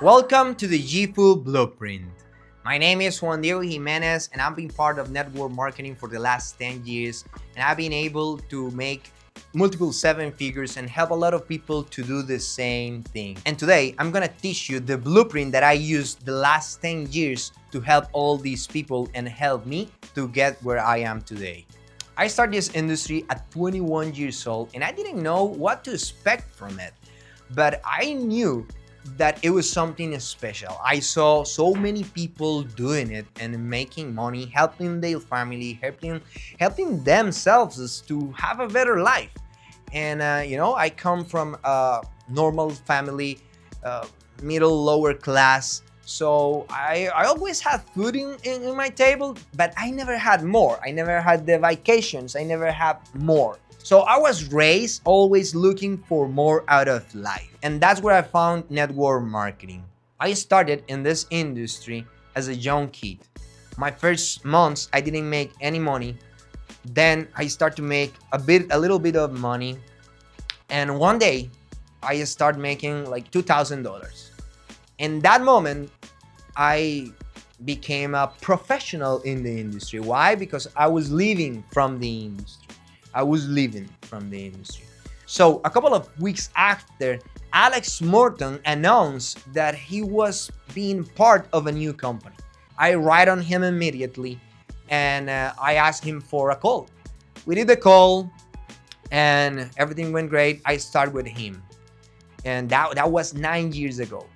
Welcome to the JIFU Blueprint. My name is Juan Diego Jimenez and I've been part of network marketing for the last 10 years and I've been able to make multiple seven figures and help a lot of people to do the same thing. And today I'm gonna teach you the blueprint that I used the last 10 years to help all these people and help me to get where I am today. I started this industry at 21 years old and I didn't know what to expect from it, but I knew that it was something special. I saw so many people doing it and making money, helping their family, helping themselves to have a better life. And I come from a normal family, middle lower class. So I always had food in my table, but I never had more. I never had the vacations. I never had more. So I was raised always looking for more out of life. And that's where I found network marketing. I started in this industry as a young kid. My first months, I didn't make any money. Then I start to make a little bit of money. And one day I start making like $2,000. In that moment, I became a professional in the industry. Why? Because I was living from the industry. So a couple of weeks after, Alex Morton announced that he was being part of a new company. I write on him immediately and I asked him for a call. We did the call and everything went great. I started with him and that was 9 years ago.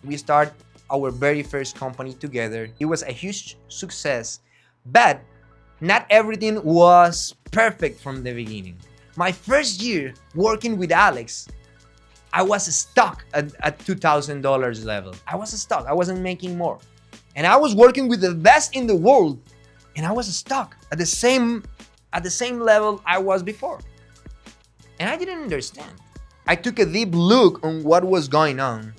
We started our very first company together. It was a huge success, but not everything was perfect from the beginning. My first year working with Alex, I was stuck at $2,000 level. I was stuck. I wasn't making more. And I was working with the best in the world and I was stuck at the same level I was before. And I didn't understand. I took a deep look on what was going on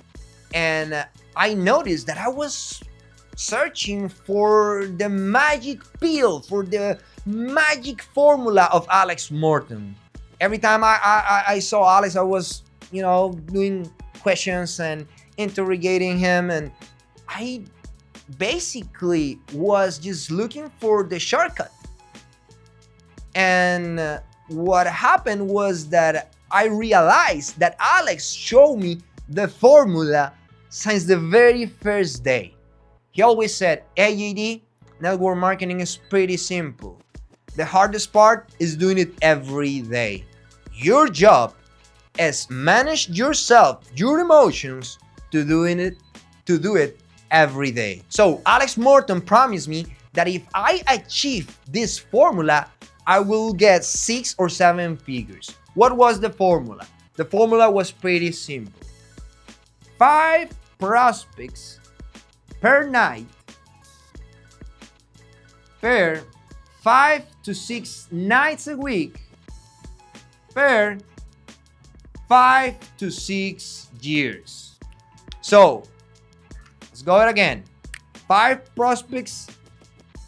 and I noticed that I was searching for the magic pill, for the magic formula of Alex Morton. Every time I saw Alex, I was, doing questions and interrogating him. And I basically was just looking for the shortcut. And what happened was that I realized that Alex showed me the formula since the very first day. He always said, AJD, network marketing is pretty simple. The hardest part is doing it every day. Your job is manage yourself, your emotions to do it every day. So Alex Morton promised me that if I achieve this formula, I will get 6 or 7 figures. What was the formula? The formula was pretty simple. 5 prospects per night per 5 to 6 nights a week per 5 to 6 years. So let's go again. 5 prospects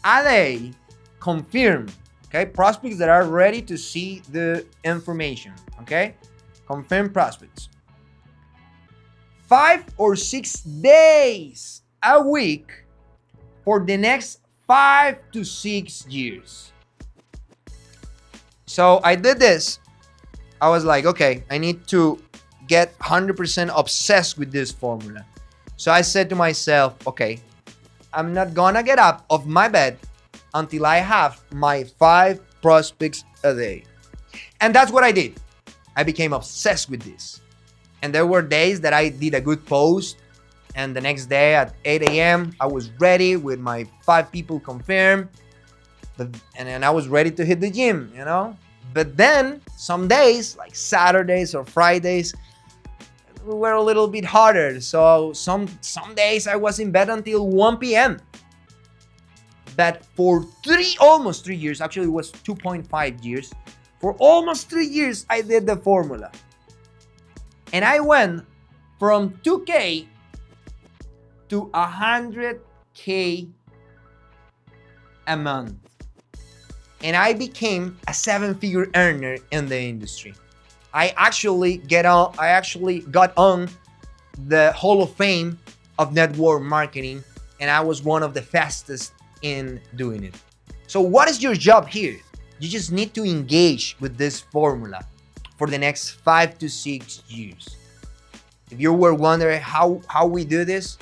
a day confirm. Okay, prospects that are ready to see the information. Okay, confirm prospects. 5 or 6 days a week for the next 5 to 6 years. So I did this. I was like, okay, I need to get 100% obsessed with this formula. So I said to myself, okay, I'm not gonna get up of my bed until I have my 5 prospects a day. And that's what I did. I became obsessed with this. And there were days that I did a good post and the next day at 8 a.m. I was ready with my 5 people confirmed. And I was ready to hit the gym, But then some days, like Saturdays or Fridays, were a little bit harder. So some days I was in bed until 1 p.m. But for almost 3 years, actually it was 2.5 years, for almost 3 years I did the formula. And I went from 2K to 100K a month. And I became a 7-figure earner in the industry. I actually got on the Hall of Fame of network marketing, and I was one of the fastest in doing it. So what is your job here? You just need to engage with this formula for the next 5 to 6 years. If you were wondering how we do this,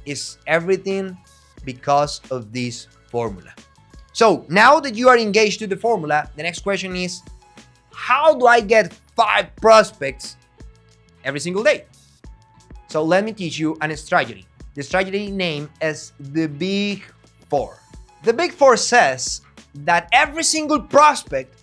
is everything because of this formula. So now that you are engaged to the formula, the next question is, how do I get 5 prospects every single day? So let me teach you a strategy. The strategy name is the Big Four. The Big Four says that every single prospect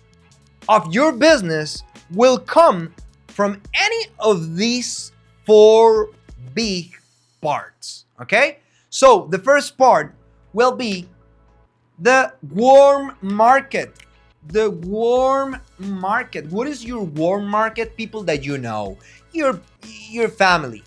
of your business will come from any of these 4 big parts. Okay? So the first part will be the warm market. The warm market. What is your warm market? People that you know, your family,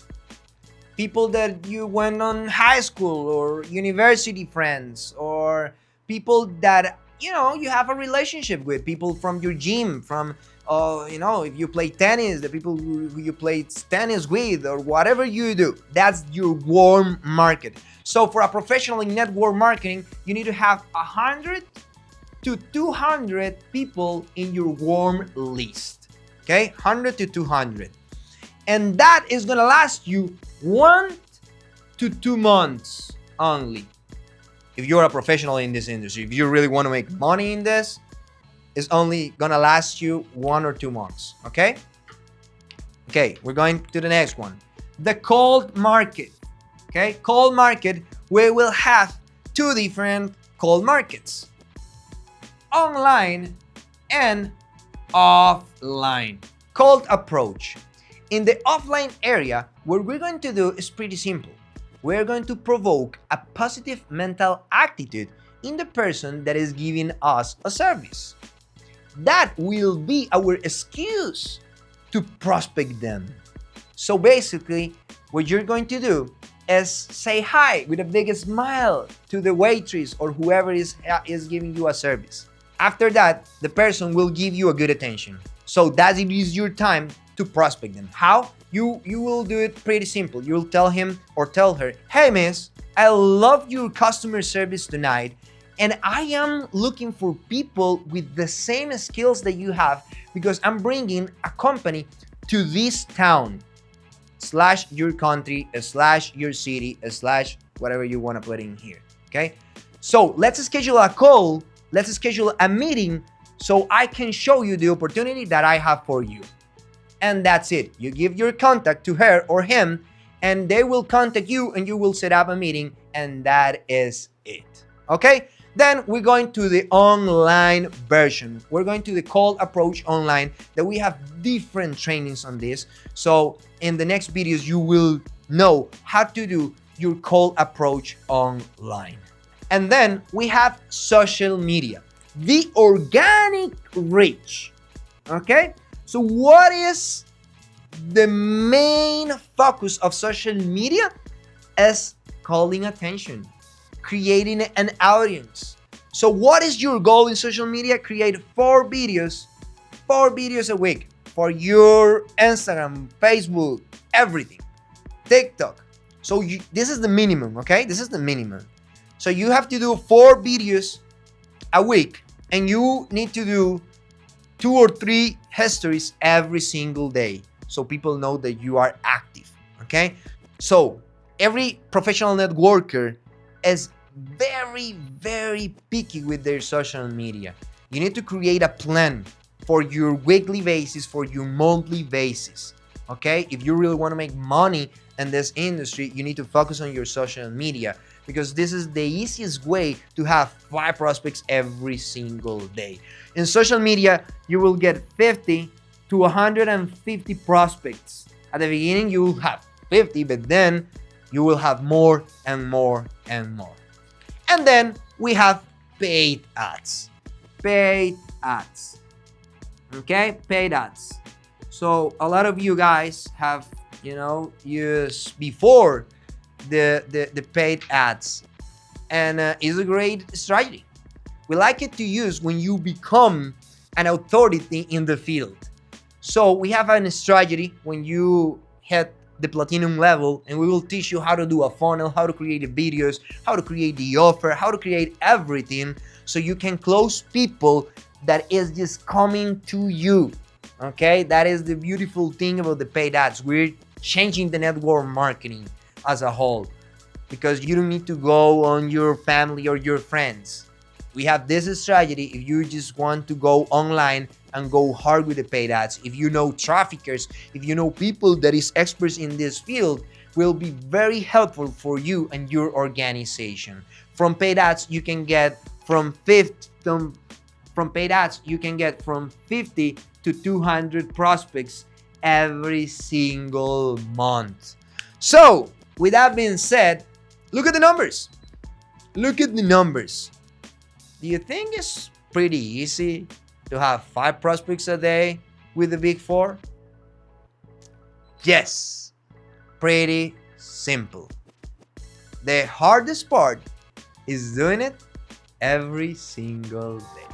people that you went on high school or university friends, or people that you have a relationship with, people from your gym, from if you play tennis, the people who you play tennis with, or whatever you do. That's your warm market. So for a professional in network marketing, you need to have 100 to 200 people in your warm list. Okay, 100 to 200, and that is gonna last you 1 to 2 months only. If you're a professional in this industry, if you really want to make money in this, it's only gonna last you 1 or 2 months. Okay, we're going to the next one, the cold market. Okay, cold market, we will have 2 different cold markets, online and offline. Cold approach. In the offline area, what we're going to do is pretty simple. We're going to provoke a positive mental attitude in the person that is giving us a service. That will be our excuse to prospect them. So basically, what you're going to do is say hi with a big smile to the waitress or whoever is giving you a service. After that, the person will give you a good attention. So that is your time to prospect them. How? You will do it pretty simple. You'll tell him or tell her, hey miss, I love your customer service tonight, and I am looking for people with the same skills that you have, because I'm bringing a company to this town / your country / your city / whatever you want to put in here. Okay, so let's schedule a call. Let's schedule a meeting so I can show you the opportunity that I have for you. And that's it. You give your contact to her or him, and they will contact you, and you will set up a meeting, and that is it. Okay? Then we're going to the online version. We're going to the cold approach online, that we have different trainings on this. So in the next videos, you will know how to do your cold approach online. And then we have social media, the organic reach. Okay? So what is the main focus of social media? Is calling attention, creating an audience. So what is your goal in social media? Create 4 videos a week for your Instagram, Facebook, everything, TikTok. So this is the minimum, okay? This is the minimum. So you have to do 4 videos a week, and you need to do 2 or 3 histories every single day, so people know that you are active. Okay, so every professional networker is very picky with their social media. You need to create a plan for your weekly basis, for your monthly basis. Okay, if you really want to make money in this industry, you need to focus on your social media, because this is the easiest way to have 5 prospects every single day. In social media, you will get 50 to 150 prospects. At the beginning, you will have 50, but then you will have more and more and more. And then we have paid ads. Paid ads. Okay, paid ads. So a lot of you guys have, used before the paid ads, and it's a great strategy. We like it to use when you become an authority in the field. So we have a strategy when you hit the platinum level, and we will teach you how to do a funnel, how to create the videos, how to create the offer, how to create everything so you can close people that is just coming to you. Okay, that is the beautiful thing about the paid ads. We're changing the network marketing as a whole, because you don't need to go on your family or your friends. We have this strategy if you just want to go online and go hard with the paid ads. If you know traffickers, if you know people that is experts in this field, will be very helpful for you and your organization. From paid ads, you can get from 50 to 200 prospects every single month. So, with that being said, look at the numbers. Look at the numbers. Do you think it's pretty easy to have 5 prospects a day with the Big Four? Yes, pretty simple. The hardest part is doing it every single day.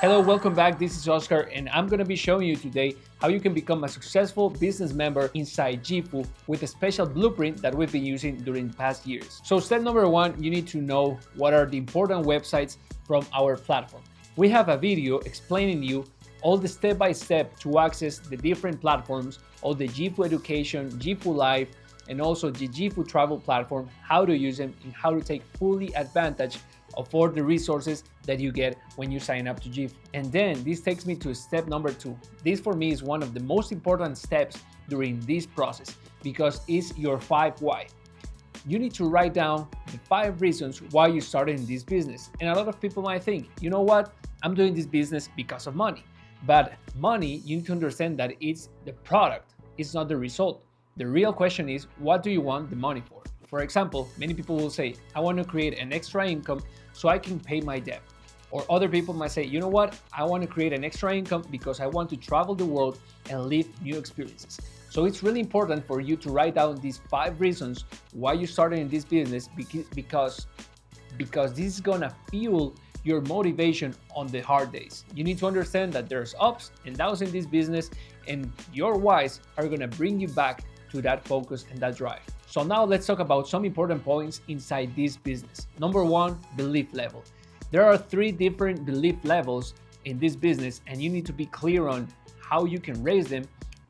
Hello, welcome back. This is Oscar, and I'm going to be showing you today how you can become a successful business member inside JIFU with a special blueprint that we've been using during the past years. So step number 1, you need to know what are the important websites from our platform. We have a video explaining you all the step-by-step to access the different platforms, all the JIFU Education, JIFU Live, and also the JIFU Travel platform, how to use them and how to take fully advantage of all the resources that you get when you sign up to JIFU. And then this takes me to step number 2. This for me is one of the most important steps during this process because it's your 5 why. You need to write down the 5 reasons why you started in this business. And a lot of people might think, you know what, I'm doing this business because of money. But money, you need to understand that it's the product, it's not the result. The real question is, what do you want the money for? For example, many people will say, I want to create an extra income so I can pay my debt. Or other people might say, you know what, I want to create an extra income because I want to travel the world and live new experiences. So it's really important for you to write down these 5 reasons why you started in this business because this is gonna fuel your motivation on the hard days. You need to understand that there's ups and downs in this business, and your whys are gonna bring you back to that focus and that drive. So now let's talk about some important points inside this business. Number 1, belief level. There are 3 different belief levels in this business, and you need to be clear on how you can raise them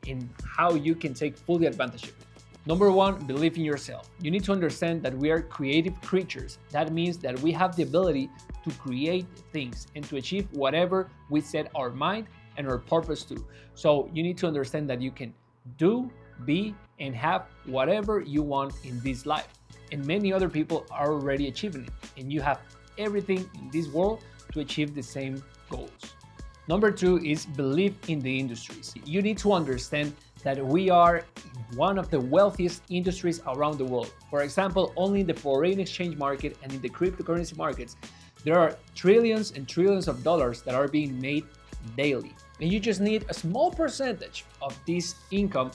and how you can take fully advantage of it. Number 1, believe in yourself. You need to understand that we are creative creatures. That means that we have the ability to create things and to achieve whatever we set our mind and our purpose to. So you need to understand that you can do, be, and have whatever you want in this life. And many other people are already achieving it. And you have everything in this world to achieve the same goals. Number 2 is believe in the industries. You need to understand that we are in one of the wealthiest industries around the world. For example, only in the foreign exchange market and in the cryptocurrency markets, there are trillions and trillions of dollars that are being made daily. And you just need a small percentage of this income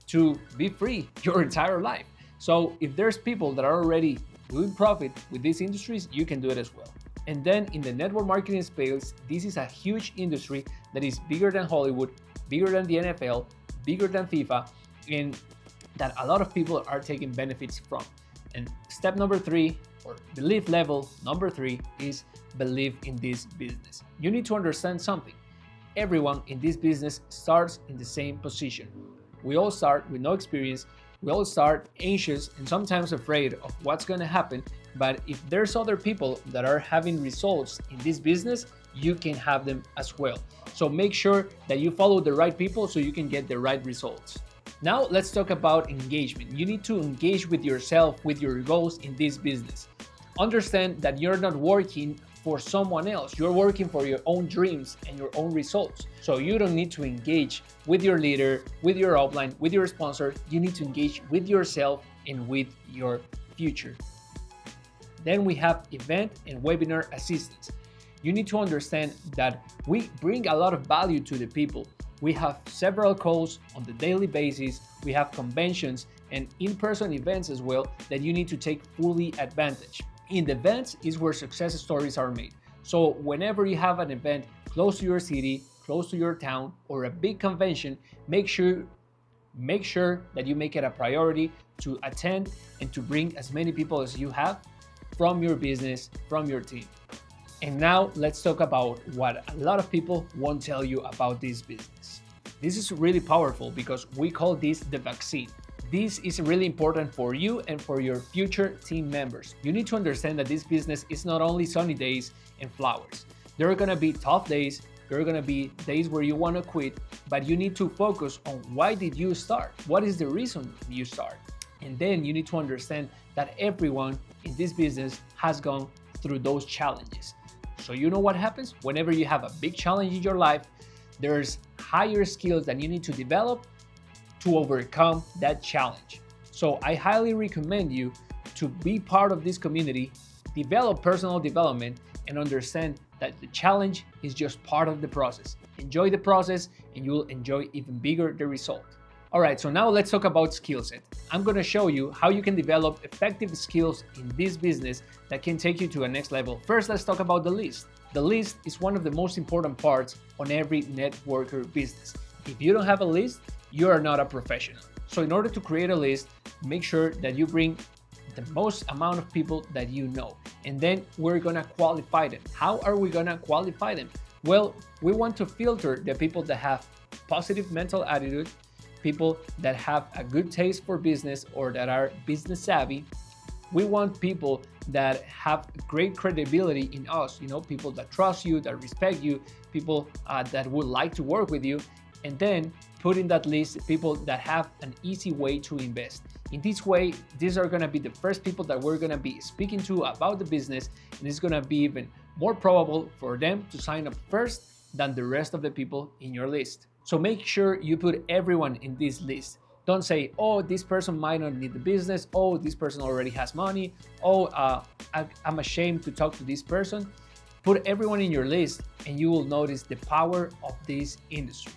to be free your entire life. So if there's people that are already doing profit with these industries, you can do it as well. And then in the network marketing space, this is a huge industry that is bigger than Hollywood, bigger than the NFL, bigger than FIFA, and that a lot of people are taking benefits from. And step number 3, or belief level number 3, is believe in this business. You need to understand something. Everyone in this business starts in the same position. We all start with no experience. We all start anxious and sometimes afraid of what's going to happen. But if there's other people that are having results in this business, you can have them as well. So make sure that you follow the right people so you can get the right results. Now let's talk about engagement. You need to engage with yourself, with your goals in this business. Understand that you're not working for someone else. You're working for your own dreams and your own results. So you don't need to engage with your leader, with your upline, with your sponsor. You need to engage with yourself and with your future. Then we have event and webinar assistance. You need to understand that we bring a lot of value to the people. We have several calls on the daily basis. We have conventions and in-person events as well that you need to take fully advantage. In the events is where success stories are made. So whenever you have an event close to your city, close to your town, or a big convention, make sure Make sure that you make it a priority to attend and to bring as many people as you have from your business, from your team. And now let's talk about what a lot of people won't tell you about this business. This is really powerful because we call this the vaccine. This is really important for you and for your future team members. You need to understand that this business is not only sunny days and flowers. There are gonna be tough days, there are gonna be days where you wanna quit, but you need to focus on why did you start? What is the reason you start? And then you need to understand that everyone in this business has gone through those challenges. So you know what happens? Whenever you have a big challenge in your life, there's higher skills that you need to develop to overcome that challenge. So I highly recommend you to be part of this community, develop personal development, and understand that the challenge is just part of the process. Enjoy the process and you'll enjoy even bigger the result. All right, so now let's talk about skill set. I'm gonna show you how you can develop effective skills in this business that can take you to a next level. First, let's talk about the list. The list is one of the most important parts on every networker business. If you don't have a list, you are not a professional. So in order to create a list, make sure that you bring the most amount of people that you know, and then we're gonna qualify them. How are we gonna qualify them? Well, we want to filter the people that have positive mental attitude, people that have a good taste for business or that are business savvy. We want people that have great credibility in us, people that trust you, that respect you, people that would like to work with you, and then put in that list people that have an easy way to invest. In this way, these are gonna be the first people that we're gonna be speaking to about the business, and it's gonna be even more probable for them to sign up first than the rest of the people in your list. So make sure you put everyone in this list. Don't say, oh, this person might not need the business. Oh, this person already has money. Oh, I'm ashamed to talk to this person. Put everyone in your list and you will notice the power of this industry.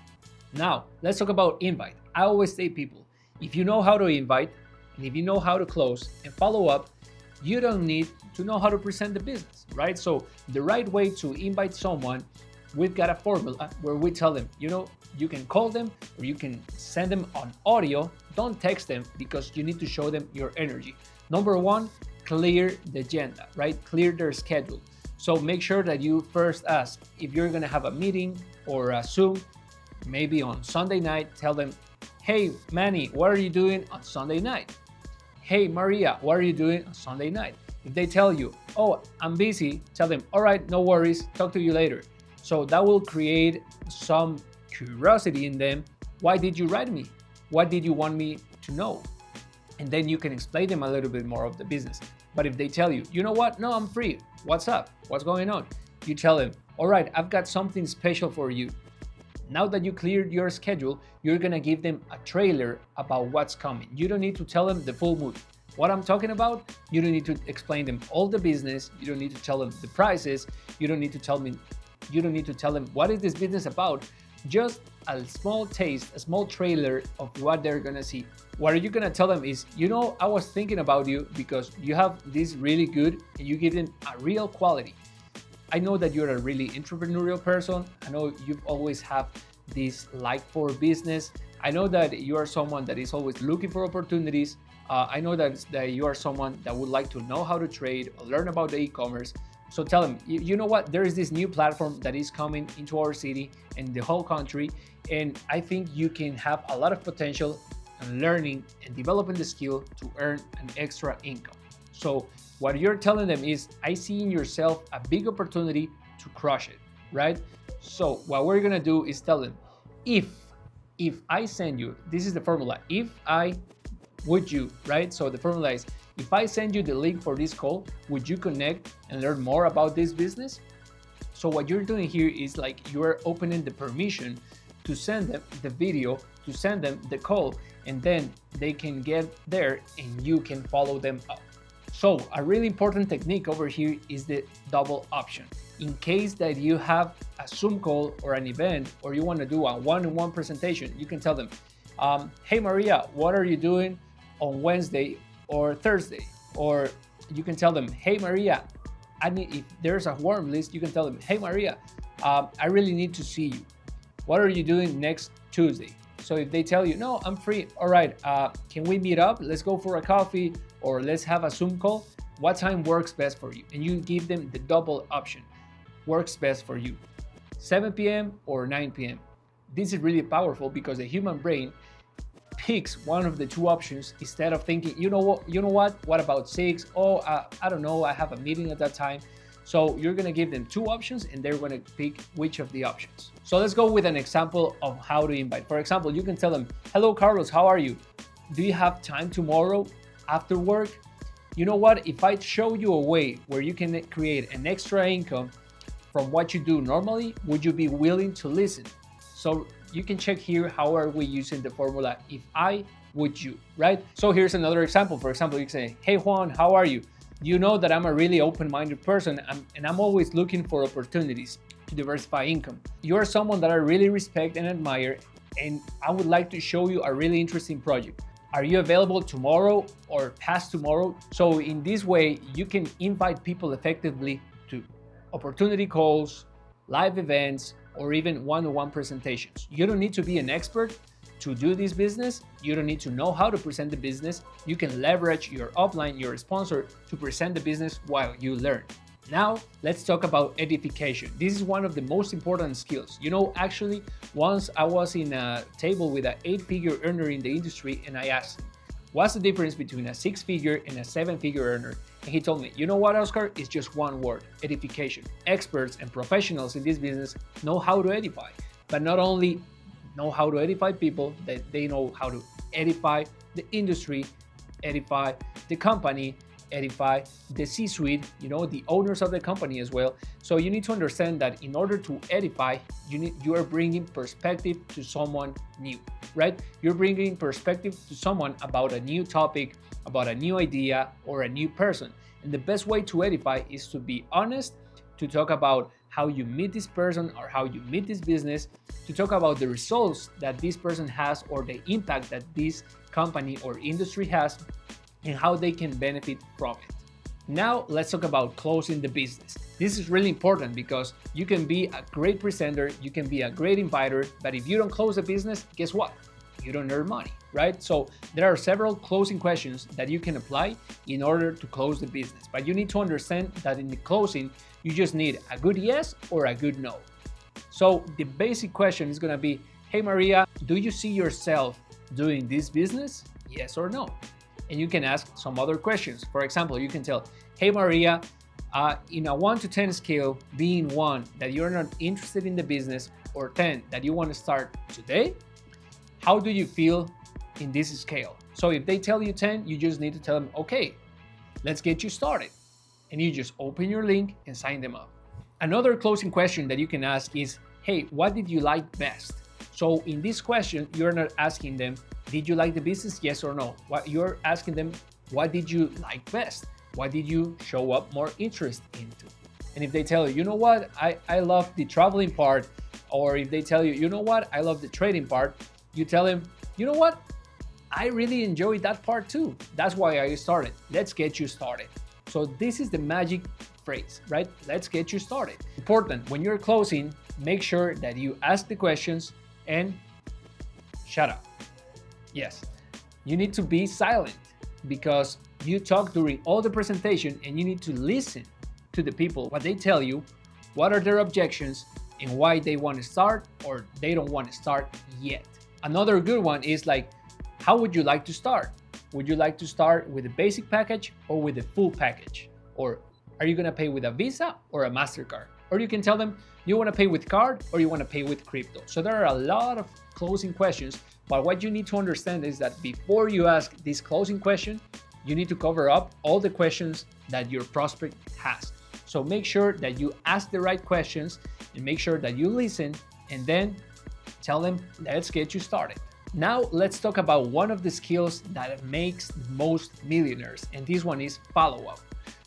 Now, let's talk about invite. I always say, people, if you know how to invite and if you know how to close and follow up, you don't need to know how to present the business, right? So the right way to invite someone, we've got a formula where we tell them, you can call them or you can send them on audio. Don't text them because you need to show them your energy. Number one, clear the agenda, right? Clear their schedule. So make sure that you first ask if you're gonna have a meeting or a Zoom, maybe on Sunday night, tell them, hey, Manny, what are you doing on Sunday night? Hey, Maria, what are you doing on Sunday night? If they tell you, oh, I'm busy, tell them, all right, no worries, talk to you later. So that will create some curiosity in them. Why did you write me? What did you want me to know? And then you can explain them a little bit more of the business. But if they tell you, you know what? No, I'm free. What's up? What's going on? You tell them, all right, I've got something special for you. Now that you cleared your schedule, you're gonna give them a trailer about what's coming. You don't need to tell them the full movie. What I'm talking about, you don't need to explain them all the business. You don't need to tell them the prices. You don't need to tell them what is this business about. Just a small taste, a small trailer of what they're gonna see. What you're gonna tell them is, I was thinking about you because you have this really good, and you give them a real quality. I know that you're a really entrepreneurial person. I know you've always have this like for business. I know that you are someone that is always looking for opportunities. I know that you are someone that would like to know how to trade or learn about the e-commerce. So tell them, you know what, there is this new platform that is coming into our city and the whole country, and I think you can have a lot of potential in learning and developing the skill to earn an extra income. So what you're telling them is, I see in yourself a big opportunity to crush it, right? So what we're gonna do is tell them, if I send you, this is the formula, would you, right? So the formula is, if I send you the link for this call, would you connect and learn more about this business? So what you're doing here is like you're opening the permission to send them the video, to send them the call, and then they can get there and you can follow them up. So a really important technique over here is the double option. In case that you have a Zoom call or an event, or you want to do a one-on-one presentation, you can tell them, hey Maria, what are you doing on Wednesday or Thursday? Or you can tell them, hey Maria, if there's a warm list, you can tell them, hey Maria, I really need to see you. What are you doing next Tuesday? So if they tell you, no, I'm free, all right, can we meet up? Let's go for a coffee or let's have a Zoom call. What time works best for you? And you give them the double option. Works best for you, 7 p.m. or 9 p.m. This is really powerful because the human brain picks one of the two options instead of thinking, you know what about 6? Oh, I don't know, I have a meeting at that time. So you're gonna give them two options and they're gonna pick which of the options. So let's go with an example of how to invite. For example, you can tell them, hello Carlos, how are you? Do you have time tomorrow after work? You know what, if I show you a way where you can create an extra income from what you do normally, would you be willing to listen? So you can check here, how are we using the formula if I, would you, right? So here's another example. For example, you can say, hey Juan, how are you? You know that I'm a really open-minded person and I'm always looking for opportunities to diversify income. You're someone that I really respect and admire, and I would like to show you a really interesting project. Are you available tomorrow or past tomorrow? So in this way, you can invite people effectively to opportunity calls, live events, or even one-on-one presentations. You don't need to be an expert to do this business. You don't need to know how to present the business. You can leverage your upline, your sponsor, to present the business while you learn. Now, let's talk about edification. This is one of the most important skills. You know, actually, once I was in a table with an 8-figure earner in the industry and I asked him, what's the difference between a 6-figure and a 7-figure earner? And he told me, you know what, Oscar? It's just one word, edification. Experts and professionals in this business know how to edify, but not only know how to edify people, that they know how to edify the industry, edify the company, edify the C-suite, the owners of the company as well. So you need to understand that in order to edify, you are bringing perspective to someone new, right? You're bringing perspective to someone about a new topic, about a new idea, or a new person. And the best way to edify is to be honest, to talk about how you meet this person or how you meet this business, to talk about the results that this person has or the impact that this company or industry has, and how they can benefit from it. Now let's talk about closing the business. This is really important because you can be a great presenter, you can be a great inviter, but if you don't close the business, guess what? You don't earn money, right? So there are several closing questions that you can apply in order to close the business. But you need to understand that in the closing, you just need a good yes or a good no. So the basic question is gonna be, hey Maria, do you see yourself doing this business? Yes or no? And you can ask some other questions. For example, you can tell, hey Maria, in a 1 to 10 scale, being 1 that you're not interested in the business, or 10 that you want to start today, how do you feel in this scale? So if they tell you 10, you just need to tell them, okay, let's get you started. And you just open your link and sign them up. Another closing question that you can ask is, hey, what did you like best? So in this question, you're not asking them, did you like the business? Yes or no. What you're asking them, what did you like best? What did you show up more interest into? And if they tell you, you know what, I love the traveling part, or if they tell you, you know what, I love the trading part, you tell them, you know what, I really enjoyed that part too. That's why I started. Let's get you started. So this is the magic phrase, right? Let's get you started. Important, when you're closing, make sure that you ask the questions and shut up. Yes, you need to be silent because you talk during all the presentation and you need to listen to the people, what they tell you, what are their objections, and why they want to start or they don't want to start yet. Another good one is like, how would you like to start? Would you like to start with a basic package or with a full package? Or are you going to pay with a Visa or a MasterCard? Or you can tell them you want to pay with card or you want to pay with crypto. So there are a lot of closing questions, but what you need to understand is that before you ask this closing question, you need to cover up all the questions that your prospect has. So make sure that you ask the right questions and make sure that you listen and then tell them, let's get you started. Now let's talk about one of the skills that makes most millionaires, and this one is follow-up.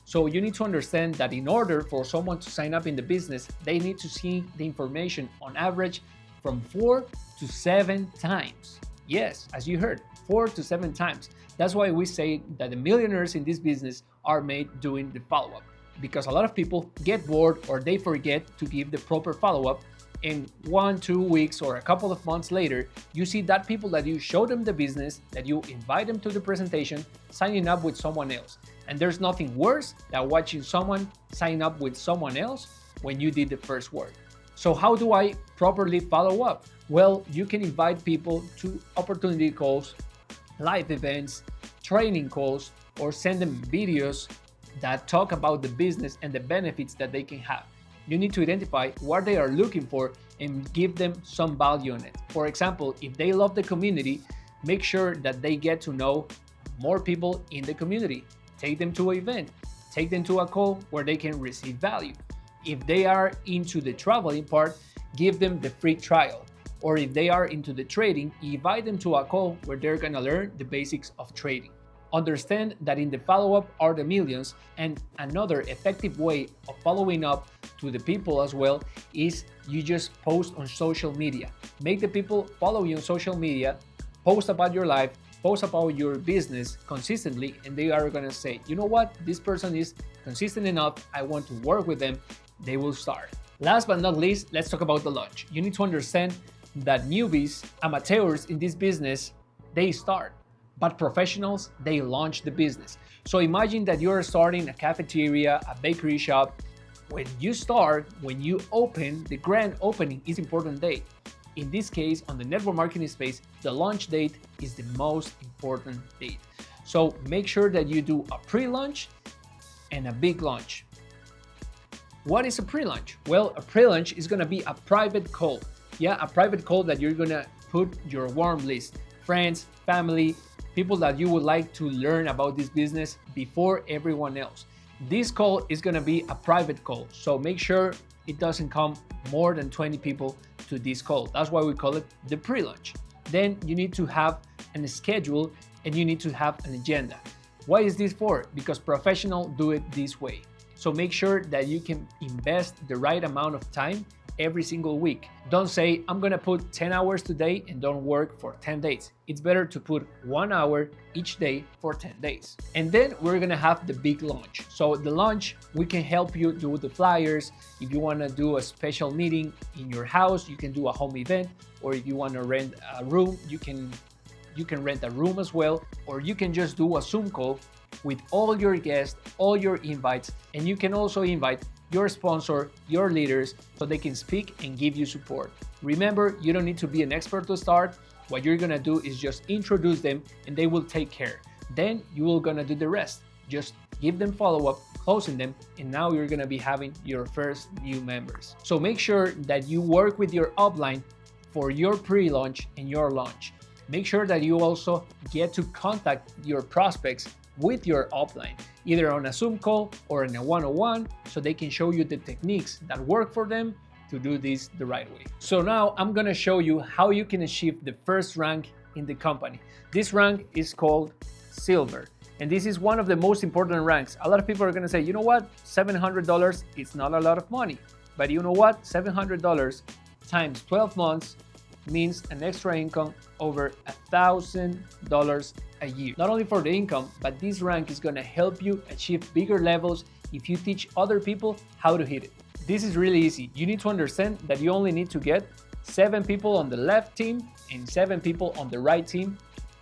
So you need to understand that in order for someone to sign up in the business, they need to see the information on average from 4 to 7 times. Yes, as you heard, 4 to 7 times. That's why we say that the millionaires in this business are made doing the follow-up, because a lot of people get bored or they forget to give the proper follow-up, and 1-2 weeks or a couple of months later, you see that people that you show them the business, that you invite them to the presentation, signing up with someone else. And there's nothing worse than watching someone sign up with someone else when you did the first work. So how do I properly follow up? Well, you can invite people to opportunity calls, live events, training calls, or send them videos that talk about the business and the benefits that they can have. You need to identify what they are looking for and give them some value on it. For example, if they love the community, make sure that they get to know more people in the community. Take them to an event, take them to a call where they can receive value. If they are into the traveling part, give them the free trial. Or if they are into the trading, invite them to a call where they're gonna learn the basics of trading. Understand that in the follow-up are the millions, and another effective way of following up to the people as well is you just post on social media. Make the people follow you on social media, post about your life, post about your business consistently, and they are gonna say, you know what, this person is consistent enough, I want to work with them, they will start. Last but not least, let's talk about the launch. You need to understand that newbies, amateurs in this business, they start. But professionals, they launch the business. So imagine that you're starting a cafeteria, a bakery shop. When you start, when you open, the grand opening is important date. In this case, on the network marketing space, the launch date is the most important date. So make sure that you do a pre-launch and a big launch. What is a pre-launch? Well, a pre-launch is gonna be a private call. Yeah, a private call that you're gonna put your warm list, friends, family, people that you would like to learn about this business before everyone else. This call is gonna be a private call, so make sure it doesn't come more than 20 people to this call. That's why we call it the pre-launch. Then you need to have a schedule and you need to have an agenda. Why is this for? Because professionals do it this way. So make sure that you can invest the right amount of time every single week. Don't say, I'm gonna put 10 hours today and don't work for 10 days. It's better to put 1 hour each day for 10 days. And then we're gonna have the big launch. So the launch, we can help you do the flyers. If you wanna do a special meeting in your house, you can do a home event. Or if you wanna rent a room, you can rent a room as well. Or you can just do a Zoom call with all your guests, all your invites, and you can also invite your sponsor, your leaders, so they can speak and give you support. Remember, you don't need to be an expert to start. What you're gonna do is just introduce them and they will take care. Then you will gonna do the rest. Just give them follow-up, closing them, and now you're gonna be having your first new members. So make sure that you work with your upline for your pre-launch and your launch. Make sure that you also get to contact your prospects with your upline, either on a Zoom call or in a one-on-one, so they can show you the techniques that work for them to do this the right way. So now I'm gonna show you how you can achieve the first rank in the company. This rank is called Silver, and this is one of the most important ranks. A lot of people are gonna say, you know what, $700, it's not a lot of money. But you know what, $700 times 12 months means an extra income over $1,000 a year. Not only for the income, but this rank is gonna help you achieve bigger levels if you teach other people how to hit it. This is really easy. You need to understand that you only need to get 7 people on the left team and 7 people on the right team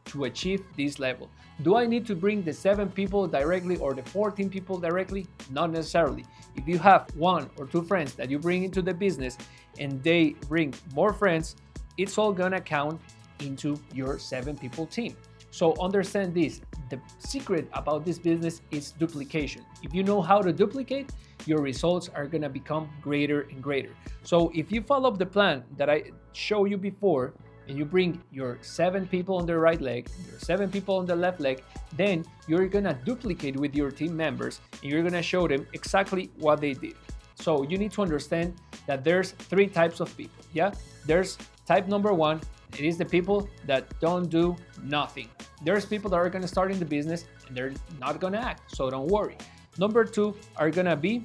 to achieve this level. Do I need to bring the 7 people directly or the 14 people directly? Not necessarily. If you have 1 or 2 friends that you bring into the business and they bring more friends, it's all gonna count into your 7 people team. So understand this, the secret about this business is duplication. If you know how to duplicate, your results are gonna become greater and greater. So if you follow up the plan that I showed you before, and you bring your 7 people on the right leg, your 7 people on the left leg, then you're gonna duplicate with your team members and you're gonna show them exactly what they did. So you need to understand that there's 3 types of people, yeah? There's type number 1, it is the people that don't do nothing. There's people that are gonna start in the business and they're not gonna act, so don't worry. Number 2 are gonna be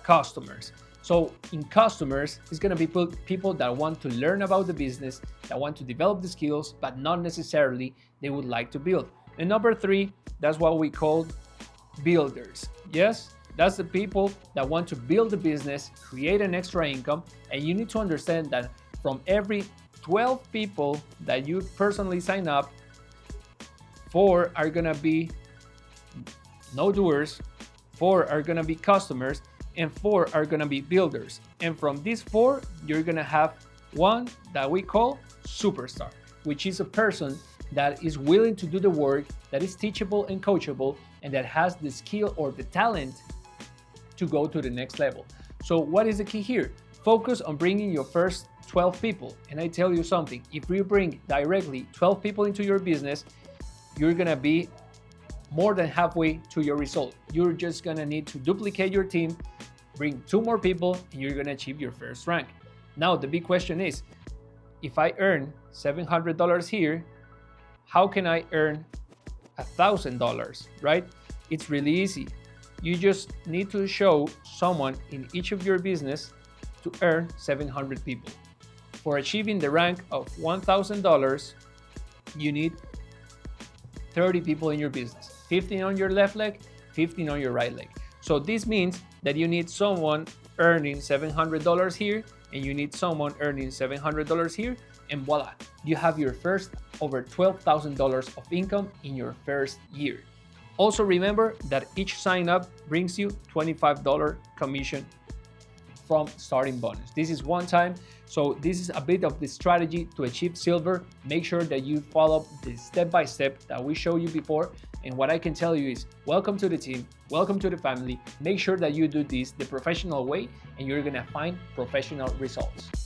customers. So in customers, it's gonna be people that want to learn about the business, that want to develop the skills, but not necessarily they would like to build. And number 3, that's what we call builders. Yes, That's the people that want to build a business, create an extra income, and you need to understand that from every 12 people that you personally sign up, 4 are gonna be no doers, 4 are gonna be customers, and 4 are gonna be builders. And from these 4, you're gonna have one that we call superstar, which is a person that is willing to do the work, that is teachable and coachable, and that has the skill or the talent to go to the next level. So what is the key here? Focus on bringing your first 12 people. And I tell you something, if you bring directly 12 people into your business, you're gonna be more than halfway to your result. You're just gonna need to duplicate your team, bring 2 more people, and you're gonna achieve your first rank. Now, the big question is, if I earn $700 here, how can I earn $1,000, right? It's really easy. You just need to show someone in each of your business to earn 700 people. For achieving the rank of $1,000, you need 30 people in your business, 15 on your left leg, 15 on your right leg. So this means that you need someone earning $700 here, and you need someone earning $700 here, and voila, you have your first over $12,000 of income in your first year. Also remember that each sign up brings you $25 commission from starting bonus. This is one time, so this is a bit of the strategy to achieve silver. Make sure that you follow the step-by-step that we showed you before. And what I can tell you is, welcome to the team, welcome to the family. Make sure that you do this the professional way, and you're gonna find professional results.